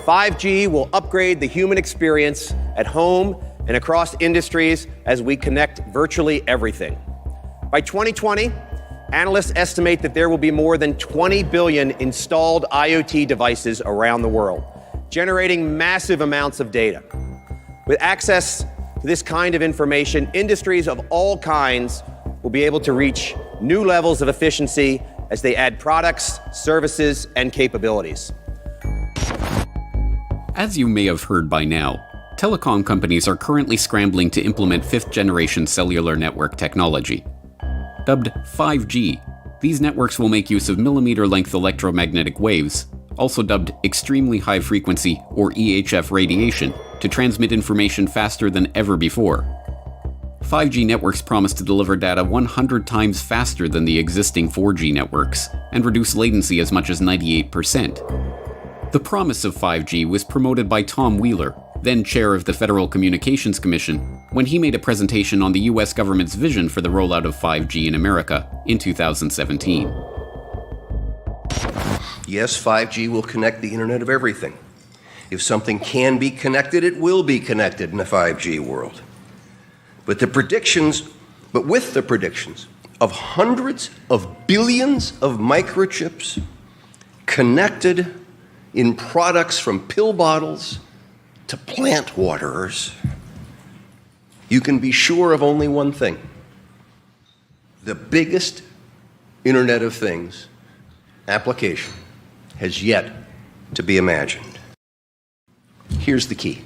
5G will upgrade the human experience at home and across industries as we connect virtually everything. By 2020, analysts estimate that there will be more than 20 billion installed IoT devices around the world, generating massive amounts of data. With access to this kind of information, industries of all kinds will be able to reach new levels of efficiency as they add products, services, and capabilities. As you may have heard by now, telecom companies are currently scrambling to implement fifth-generation cellular network technology. Dubbed 5G, these networks will make use of millimeter-length electromagnetic waves, also dubbed extremely high-frequency or EHF radiation, to transmit information faster than ever before. 5G networks promise to deliver data 100 times faster than the existing 4G networks, and reduce latency as much as 98%. The promise of 5G was promoted by Tom Wheeler, then chair of the Federal Communications Commission, when he made a presentation on the US government's vision for the rollout of 5G in America in 2017. Yes, 5G will connect the Internet of everything. If something can be connected, it will be connected in a 5G world. But with the predictions of hundreds of billions of microchips connected in products from pill bottles to plant waterers, you can be sure of only one thing. The biggest Internet of Things application has yet to be imagined. Here's the key.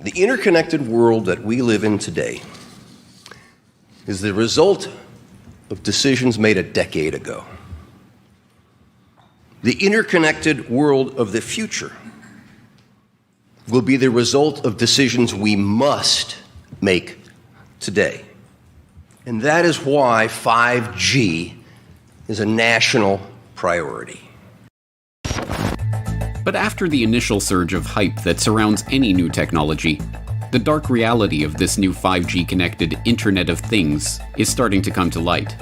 The interconnected world that we live in today is the result of decisions made a decade ago. The interconnected world of the future will be the result of decisions we must make today. And that is why 5G is a national priority. But after the initial surge of hype that surrounds any new technology, the dark reality of this new 5G-connected Internet of Things is starting to come to light.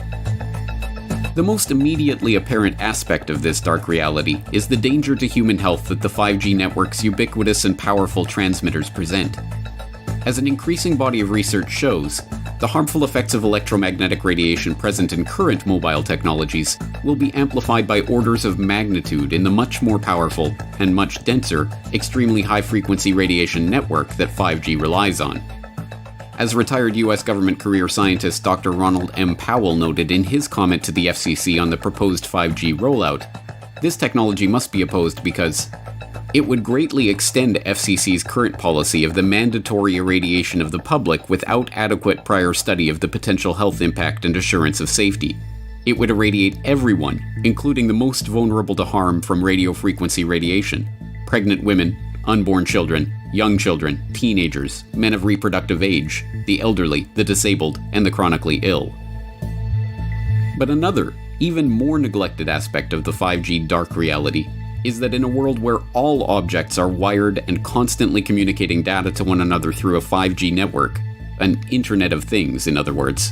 The most immediately apparent aspect of this dark reality is the danger to human health that the 5G network's ubiquitous and powerful transmitters present. As an increasing body of research shows, the harmful effects of electromagnetic radiation present in current mobile technologies will be amplified by orders of magnitude in the much more powerful and much denser, extremely high-frequency radiation network that 5G relies on. As retired US government career scientist Dr. Ronald M. Powell noted in his comment to the FCC on the proposed 5G rollout, this technology must be opposed because it would greatly extend FCC's current policy of the mandatory irradiation of the public without adequate prior study of the potential health impact and assurance of safety. It would irradiate everyone, including the most vulnerable to harm from radio frequency radiation: pregnant women, unborn children, young children, teenagers, men of reproductive age, the elderly, the disabled, and the chronically ill. But another, even more neglected aspect of the 5G dark reality is that in a world where all objects are wired and constantly communicating data to one another through a 5G network, an Internet of Things, in other words,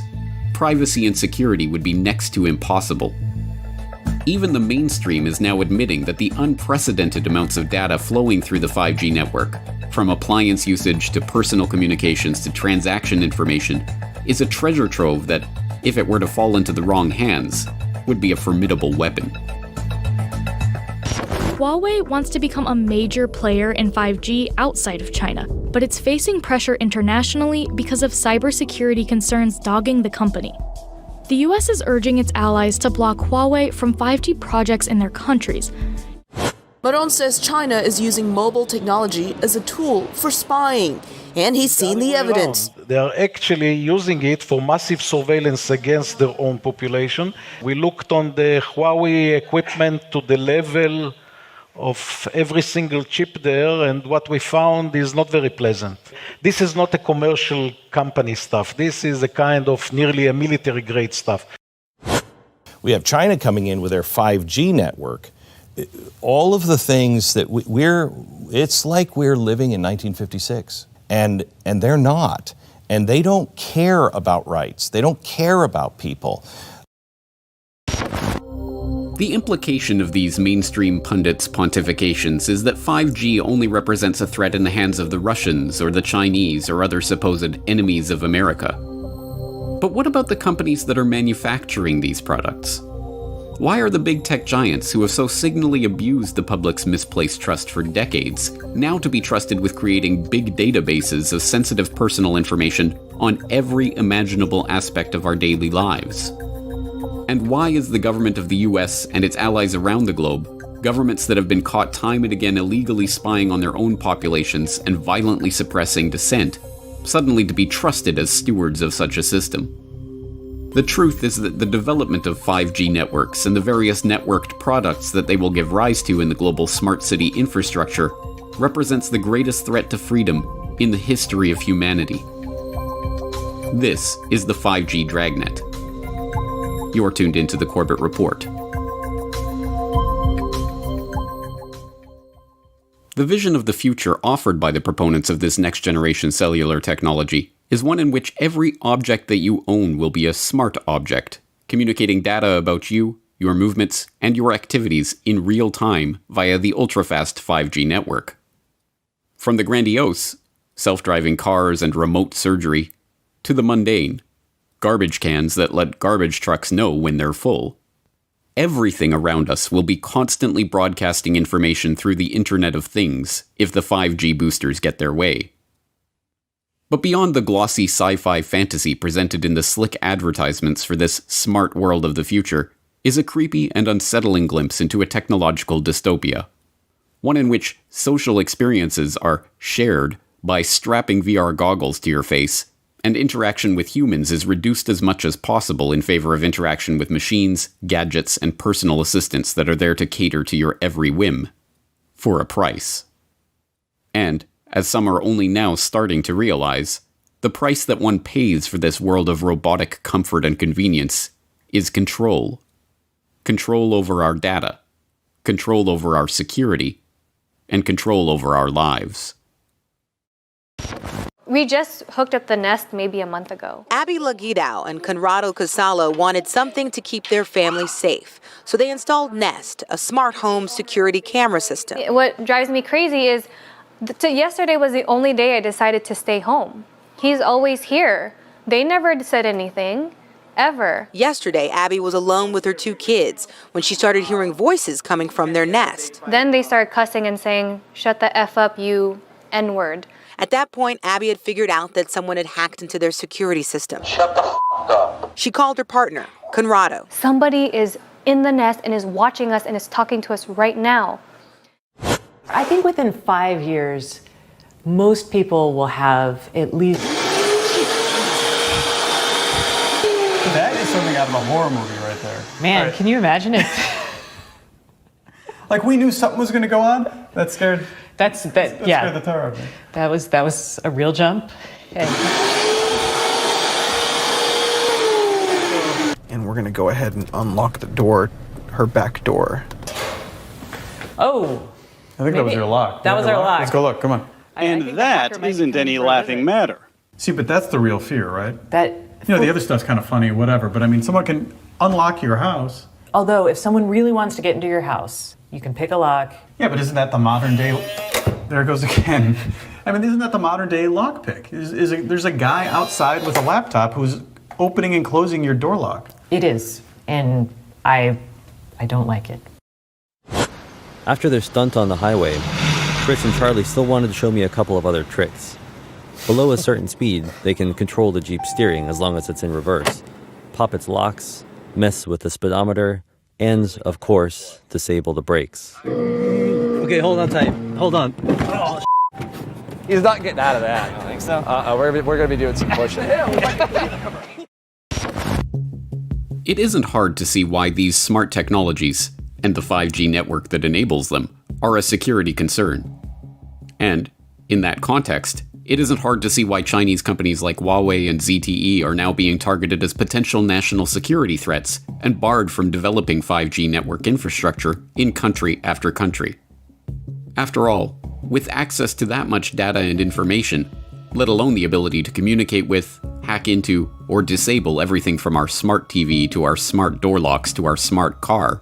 privacy and security would be next to impossible. Even the mainstream is now admitting that the unprecedented amounts of data flowing through the 5G network, from appliance usage to personal communications to transaction information, is a treasure trove that, if it were to fall into the wrong hands, would be a formidable weapon. Huawei wants to become a major player in 5G outside of China, but it's facing pressure internationally because of cybersecurity concerns dogging the company. The US is urging its allies to block Huawei from 5G projects in their countries. Maron says China is using mobile technology as a tool for spying, and he's seen the evidence. They are actually using it for massive surveillance against their own population. We looked on the Huawei equipment to the level of every single chip there, and what we found is not very pleasant. This is not a commercial company stuff. This is a kind of nearly a military-grade stuff. We have China coming in with their 5G network. All of the things that it's like we're living in 1956, and they're not. And they don't care about rights. They don't care about people. The implication of these mainstream pundits' pontifications is that 5G only represents a threat in the hands of the Russians or the Chinese or other supposed enemies of America. But what about the companies that are manufacturing these products? Why are the big tech giants who have so signally abused the public's misplaced trust for decades now to be trusted with creating big databases of sensitive personal information on every imaginable aspect of our daily lives? And why is the government of the US and its allies around the globe, governments that have been caught time and again illegally spying on their own populations and violently suppressing dissent, suddenly to be trusted as stewards of such a system? The truth is that the development of 5G networks and the various networked products that they will give rise to in the global smart city infrastructure represents the greatest threat to freedom in the history of humanity. This is the 5G Dragnet. You're tuned into the Corbett Report. The vision of the future offered by the proponents of this next-generation cellular technology is one in which every object that you own will be a smart object, communicating data about you, your movements, and your activities in real time via the ultra-fast 5G network. From the grandiose, self-driving cars and remote surgery, to the mundane, garbage cans that let garbage trucks know when they're full. Everything around us will be constantly broadcasting information through the Internet of Things if the 5G boosters get their way. But beyond the glossy sci-fi fantasy presented in the slick advertisements for this smart world of the future is a creepy and unsettling glimpse into a technological dystopia. One in which social experiences are shared by strapping VR goggles to your face, and interaction with humans is reduced as much as possible in favor of interaction with machines, gadgets, and personal assistants that are there to cater to your every whim, for a price. And, as some are only now starting to realize, the price that one pays for this world of robotic comfort and convenience is control. Control over our data, control over our security, and control over our lives. We just hooked up the Nest maybe a month ago. Abby Laguidao and Conrado Casalo wanted something to keep their family safe, so they installed Nest, a smart home security camera system. What drives me crazy is yesterday was the only day I decided to stay home. He's always here. They never said anything, ever. Yesterday, Abby was alone with her 2 kids when she started hearing voices coming from their Nest. Then they started cussing and saying, "Shut the F up, you N-word." At that point, Abby had figured out that someone had hacked into their security system. Shut the f*** up. She called her partner, Conrado. Somebody is in the Nest and is watching us and is talking to us right now. I think within 5 years, most people will have at least... That is something out of a horror movie right there. Man, right. Can you imagine it? Like we knew something was going to go on? That scared... That yeah. Scared the tar out of me. That was a real jump. And we're going to go ahead and unlock the door, her back door. Oh. I think that was your lock. That was our lock. Let's go look, come on. And that isn't any laughing matter. See, but that's the real fear, right? That... You know, the other stuff's kind of funny, whatever, but I mean, someone can unlock your house. Although, if someone really wants to get into your house, you can pick a lock. Yeah, but isn't that the modern day... There it goes again. I mean, isn't that the modern day lockpick? There's a guy outside with a laptop who's opening and closing your door lock. It is, and I don't like it. After their stunt on the highway, Chris and Charlie still wanted to show me a couple of other tricks. Below a certain speed, they can control the Jeep's steering as long as it's in reverse, pop its locks, mess with the speedometer, and, of course, disable the brakes. Okay, hold on tight. Hold on. Oh, he's not getting out of that. I don't think so. We're going to be doing some pushing. It isn't hard to see why these smart technologies, and the 5G network that enables them, are a security concern. And, in that context, it isn't hard to see why Chinese companies like Huawei and ZTE are now being targeted as potential national security threats and barred from developing 5G network infrastructure in country after country. After all, with access to that much data and information, let alone the ability to communicate with, hack into, or disable everything from our smart TV to our smart door locks to our smart car,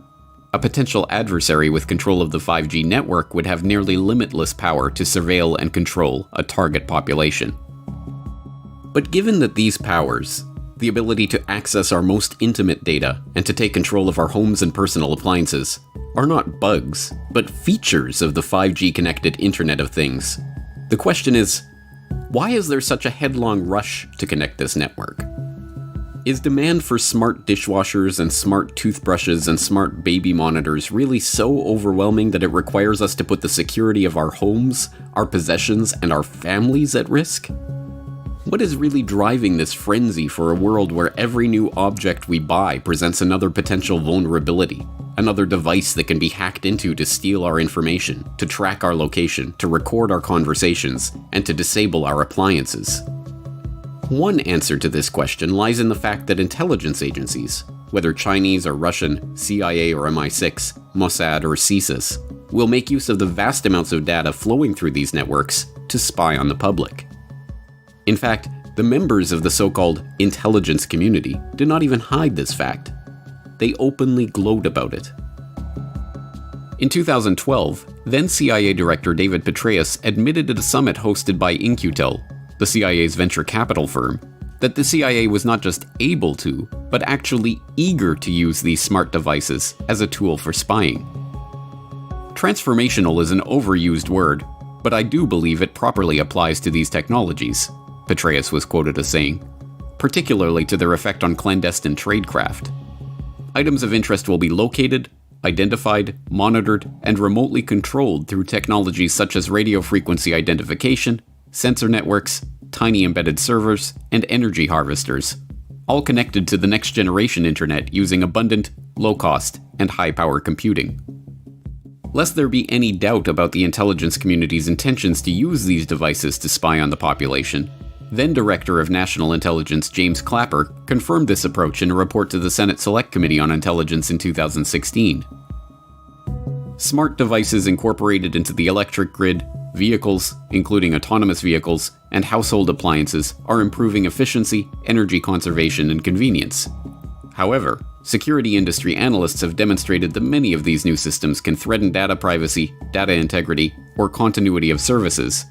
a potential adversary with control of the 5G network would have nearly limitless power to surveil and control a target population. But given that these powers, the ability to access our most intimate data and to take control of our homes and personal appliances, are not bugs, but features of the 5G connected Internet of Things, the question is, why is there such a headlong rush to connect this network? Is demand for smart dishwashers and smart toothbrushes and smart baby monitors really so overwhelming that it requires us to put the security of our homes, our possessions, and our families at risk? What is really driving this frenzy for a world where every new object we buy presents another potential vulnerability, another device that can be hacked into to steal our information, to track our location, to record our conversations, and to disable our appliances? One answer to this question lies in the fact that intelligence agencies, whether Chinese or Russian, CIA or MI6, Mossad or CSIS, will make use of the vast amounts of data flowing through these networks to spy on the public. In fact, the members of the so-called intelligence community do not even hide this fact. They openly gloat about it. In 2012, then CIA Director David Petraeus admitted at a summit hosted by In-Q-Tel, the CIA's venture capital firm, that the CIA was not just able to, but actually eager to use these smart devices as a tool for spying. Transformational is an overused word, but I do believe it properly applies to these technologies, Petraeus was quoted as saying, particularly to their effect on clandestine tradecraft. Items of interest will be located, identified, monitored, and remotely controlled through technologies such as radio frequency identification, sensor networks, tiny embedded servers, and energy harvesters, all connected to the next generation internet using abundant, low-cost, and high-power computing. Lest there be any doubt about the intelligence community's intentions to use these devices to spy on the population, then Director of National Intelligence James Clapper confirmed this approach in a report to the Senate Select Committee on Intelligence in 2016. Smart devices incorporated into the electric grid, vehicles, including autonomous vehicles, and household appliances are improving efficiency, energy conservation, and convenience. However, security industry analysts have demonstrated that many of these new systems can threaten data privacy, data integrity, or continuity of services.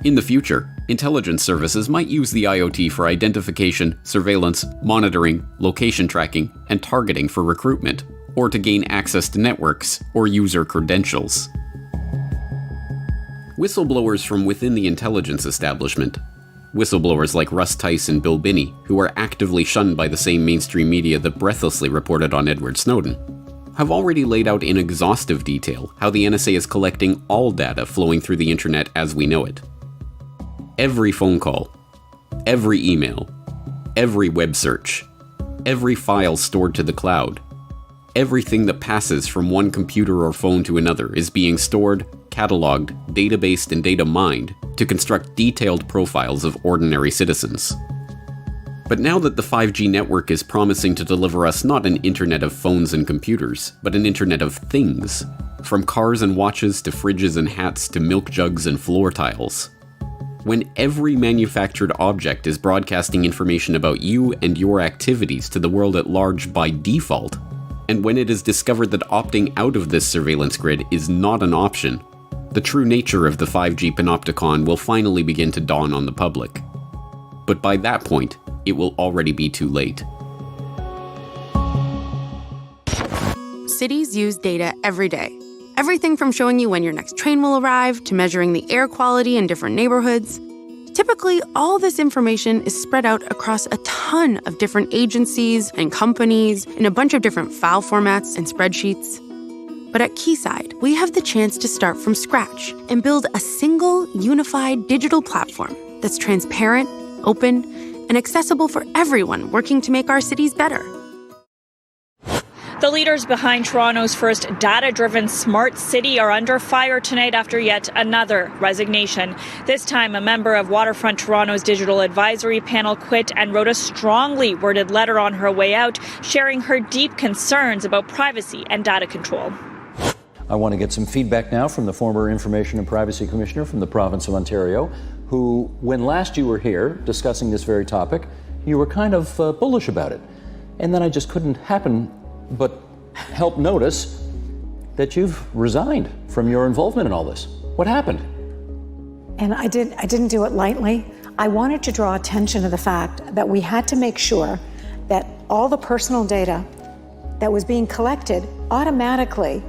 In the future, intelligence services might use the IoT for identification, surveillance, monitoring, location tracking, and targeting for recruitment, or to gain access to networks or user credentials. Whistleblowers from within the intelligence establishment, whistleblowers like Russ Tice and Bill Binney, who are actively shunned by the same mainstream media that breathlessly reported on Edward Snowden, have already laid out in exhaustive detail how the NSA is collecting all data flowing through the internet as we know it. Every phone call, every email, every web search, every file stored to the cloud, everything that passes from one computer or phone to another is being stored, cataloged, databased, and data mined to construct detailed profiles of ordinary citizens. But now that the 5G network is promising to deliver us not an internet of phones and computers, but an internet of things, from cars and watches to fridges and hats to milk jugs and floor tiles, when every manufactured object is broadcasting information about you and your activities to the world at large by default, and when it is discovered that opting out of this surveillance grid is not an option, the true nature of the 5G panopticon will finally begin to dawn on the public. But by that point, it will already be too late. Cities use data every day. Everything from showing you when your next train will arrive to measuring the air quality in different neighborhoods. Typically, all this information is spread out across a ton of different agencies and companies in a bunch of different file formats and spreadsheets. But at Keysight, we have the chance to start from scratch and build a single, unified digital platform that's transparent, open, and accessible for everyone working to make our cities better. The leaders behind Toronto's first data-driven smart city are under fire tonight after yet another resignation. This time, a member of Waterfront Toronto's digital advisory panel quit and wrote a strongly worded letter on her way out, sharing her deep concerns about privacy and data control. I want to get some feedback now from the former Information and Privacy Commissioner from the province of Ontario, who, when last you were here discussing this very topic, you were kind of bullish about it. And then I just couldn't happen but help notice that you've resigned from your involvement in all this. What happened? And I didn't do it lightly. I wanted to draw attention to the fact that we had to make sure that all the personal data that was being collected automatically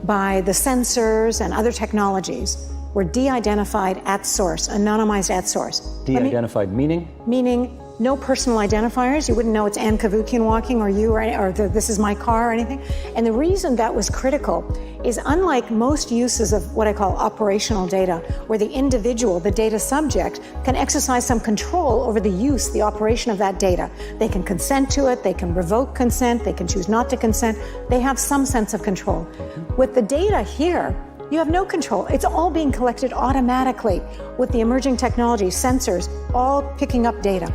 by the sensors and other technologies were de-identified at source, anonymized at source. De-identified meaning? Meaning no personal identifiers. You wouldn't know it's Ann Kavukian walking or you or this is my car or anything. And the reason that was critical is unlike most uses of what I call operational data, where the individual, the data subject, can exercise some control over the use, the operation of that data. They can consent to it, they can revoke consent, they can choose not to consent. They have some sense of control. With the data here, you have no control. It's all being collected automatically with the emerging technology, sensors, all picking up data.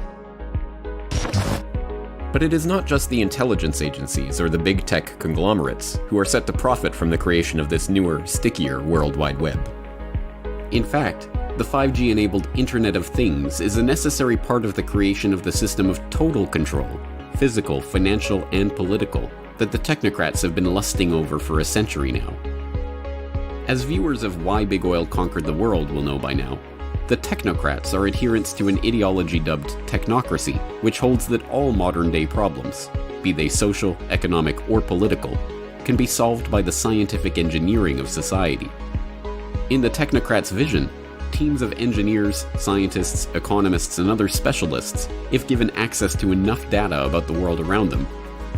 But it is not just the intelligence agencies or the big tech conglomerates who are set to profit from the creation of this newer, stickier World Wide Web. In fact, the 5G-enabled Internet of Things is a necessary part of the creation of the system of total control, physical, financial, and political, that the technocrats have been lusting over for a century now. As viewers of Why Big Oil Conquered the World will know by now, the technocrats are adherents to an ideology dubbed technocracy, which holds that all modern-day problems, be they social, economic, or political, can be solved by the scientific engineering of society. In the technocrats' vision, teams of engineers, scientists, economists, and other specialists, if given access to enough data about the world around them,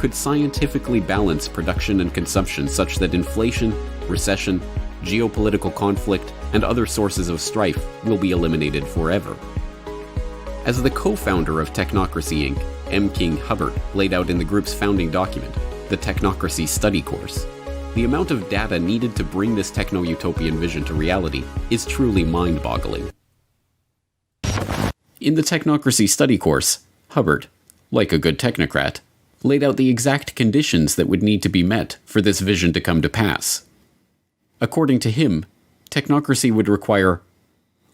could scientifically balance production and consumption such that inflation, recession, geopolitical conflict, and other sources of strife will be eliminated forever. As the co-founder of Technocracy Inc., M. King Hubbert laid out in the group's founding document, the Technocracy Study Course, the amount of data needed to bring this techno-utopian vision to reality is truly mind-boggling. In the Technocracy Study Course, Hubbert, like a good technocrat, laid out the exact conditions that would need to be met for this vision to come to pass. According to him, technocracy would require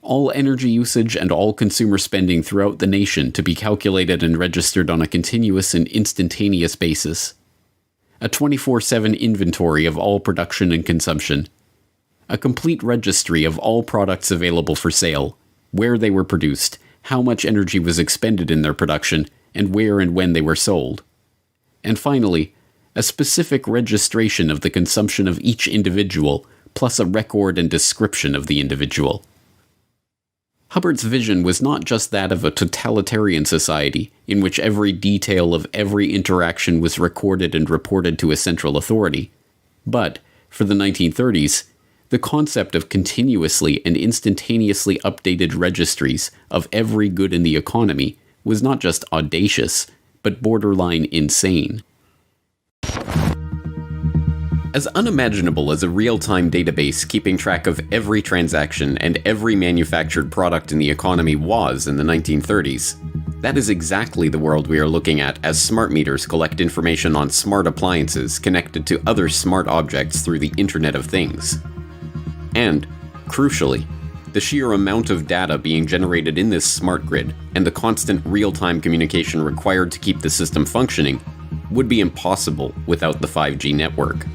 all energy usage and all consumer spending throughout the nation to be calculated and registered on a continuous and instantaneous basis, a 24/7 inventory of all production and consumption, a complete registry of all products available for sale, where they were produced, how much energy was expended in their production, and where and when they were sold, and finally, a specific registration of the consumption of each individual, plus a record and description of the individual. Hubbert's vision was not just that of a totalitarian society, in which every detail of every interaction was recorded and reported to a central authority, but, for the 1930s, the concept of continuously and instantaneously updated registries of every good in the economy was not just audacious, but borderline insane. As unimaginable as a real-time database keeping track of every transaction and every manufactured product in the economy was in the 1930s, that is exactly the world we are looking at as smart meters collect information on smart appliances connected to other smart objects through the Internet of Things. And, crucially, the sheer amount of data being generated in this smart grid and the constant real-time communication required to keep the system functioning would be impossible without the 5G network.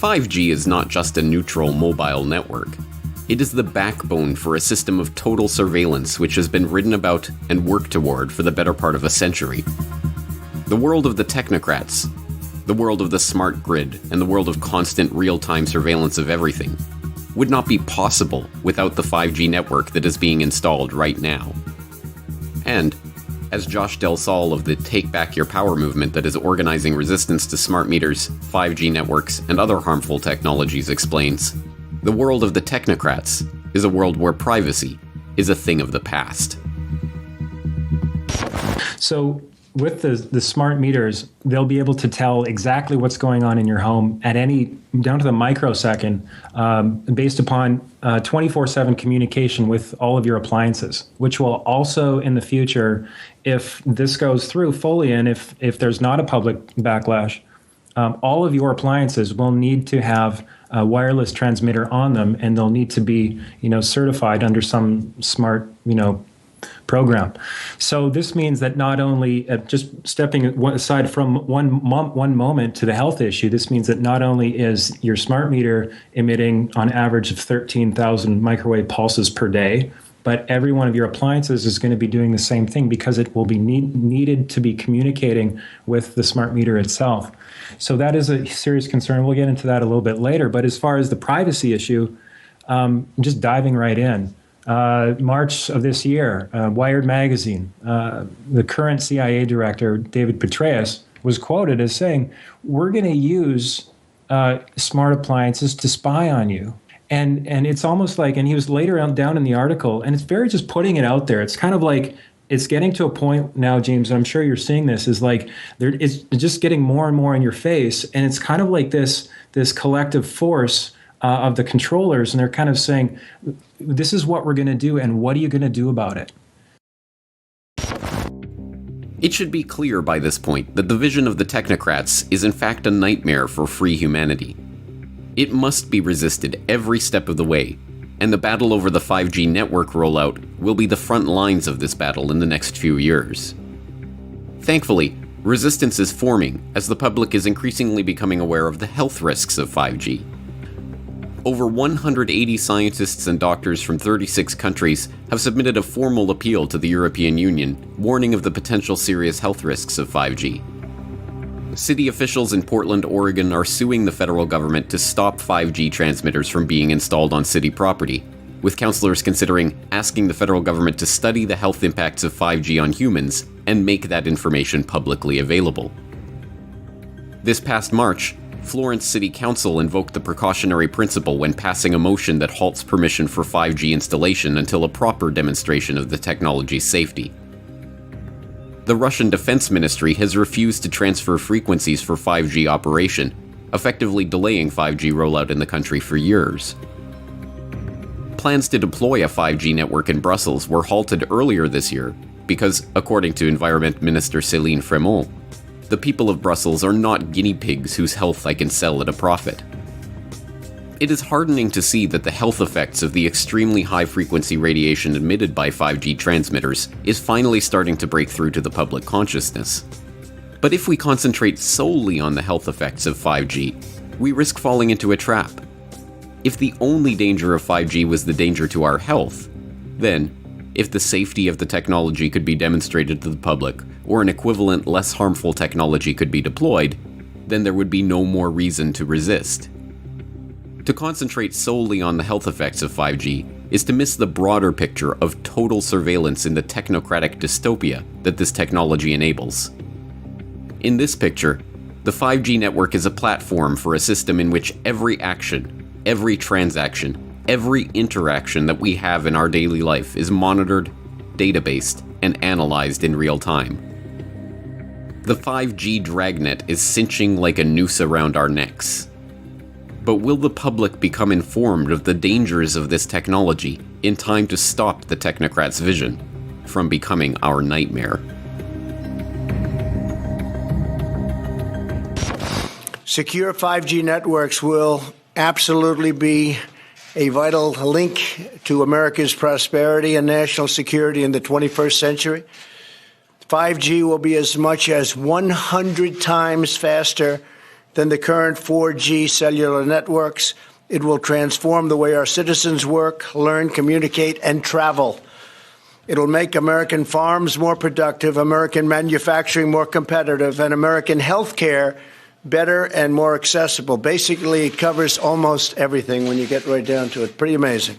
5G is not just a neutral mobile network. It is the backbone for a system of total surveillance which has been written about and worked toward for the better part of a century. The world of the technocrats, the world of the smart grid, and the world of constant real-time surveillance of everything would not be possible without the 5G network that is being installed right now. And, as Josh Del Sol of the Take Back Your Power movement that is organizing resistance to smart meters, 5G networks, and other harmful technologies explains, the world of the technocrats is a world where privacy is a thing of the past. So with the smart meters, they'll be able to tell exactly what's going on in your home at down to the microsecond, based upon 24/7 communication with all of your appliances, which will also in the future, if this goes through fully and if there's not a public backlash, all of your appliances will need to have a wireless transmitter on them, and they'll need to be, certified under some smart, program. So this means that not only, just stepping aside from one moment to the health issue, this means that not only is your smart meter emitting on average of 13,000 microwave pulses per day, but every one of your appliances is going to be doing the same thing because it will be needed to be communicating with the smart meter itself. So that is a serious concern. We'll get into that a little bit later. But as far as the privacy issue, just diving right in. March of this year, Wired magazine, the current CIA director, David Petraeus, was quoted as saying, "We're going to use smart appliances to spy on you." And it's almost like, and he was later down in the article, and it's very just putting it out there. It's kind of like, it's getting to a point now, James, and I'm sure you're seeing this, is like, it's just getting more and more in your face. And it's kind of like this collective force of the controllers, and they're kind of saying, this is what we're going to do, and what are you going to do about it? It should be clear by this point that the vision of the technocrats is in fact a nightmare for free humanity. It must be resisted every step of the way, and the battle over the 5G network rollout will be the front lines of this battle in the next few years. Thankfully, resistance is forming as the public is increasingly becoming aware of the health risks of 5G. Over 180 scientists and doctors from 36 countries have submitted a formal appeal to the European Union, warning of the potential serious health risks of 5G. City officials in Portland, Oregon are suing the federal government to stop 5G transmitters from being installed on city property, with councilors considering asking the federal government to study the health impacts of 5G on humans and make that information publicly available. This past March, Florence City Council invoked the precautionary principle when passing a motion that halts permission for 5G installation until a proper demonstration of the technology's safety. The Russian Defense Ministry has refused to transfer frequencies for 5G operation, effectively delaying 5G rollout in the country for years. Plans to deploy a 5G network in Brussels were halted earlier this year because, according to Environment Minister Céline Frémont, the people of Brussels are not guinea pigs whose health I can sell at a profit. It is heartening to see that the health effects of the extremely high-frequency radiation emitted by 5G transmitters is finally starting to break through to the public consciousness. But if we concentrate solely on the health effects of 5G, we risk falling into a trap. If the only danger of 5G was the danger to our health, then, if the safety of the technology could be demonstrated to the public, or an equivalent less harmful technology could be deployed, then there would be no more reason to resist. To concentrate solely on the health effects of 5G is to miss the broader picture of total surveillance in the technocratic dystopia that this technology enables. In this picture, the 5G network is a platform for a system in which every action, every transaction, every interaction that we have in our daily life is monitored, databased, and analyzed in real time. The 5G dragnet is cinching like a noose around our necks. But will the public become informed of the dangers of this technology in time to stop the technocrats' vision from becoming our nightmare? Secure 5G networks will absolutely be a vital link to America's prosperity and national security in the 21st century. 5G will be as much as 100 times faster than the current 4G cellular networks. It will transform the way our citizens work, learn, communicate, and travel. It will make American farms more productive, American manufacturing more competitive, and American healthcare better and more accessible. Basically, it covers almost everything when you get right down to it. Pretty amazing.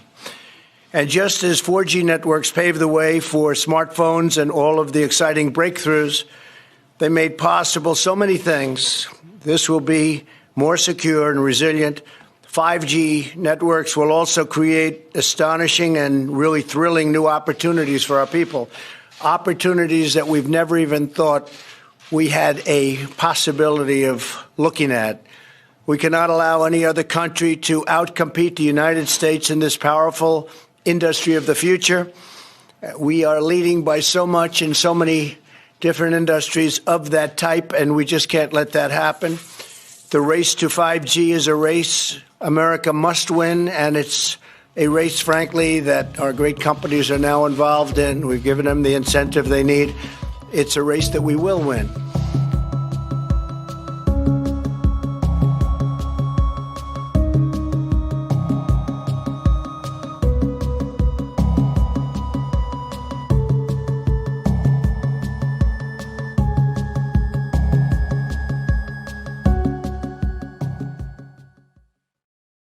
And just as 4G networks paved the way for smartphones and all of the exciting breakthroughs, they made possible so many things. This will be more secure and resilient. 5G networks will also create astonishing and really thrilling new opportunities for our people, opportunities that we've never even thought we had a possibility of looking at. We cannot allow any other country to outcompete the United States in this powerful industry of the future. We are leading by so much in so many different industries of that type, and we just can't let that happen. The race to 5G is a race America must win, and it's a race, frankly, that our great companies are now involved in. We've given them the incentive they need. It's a race that we will win.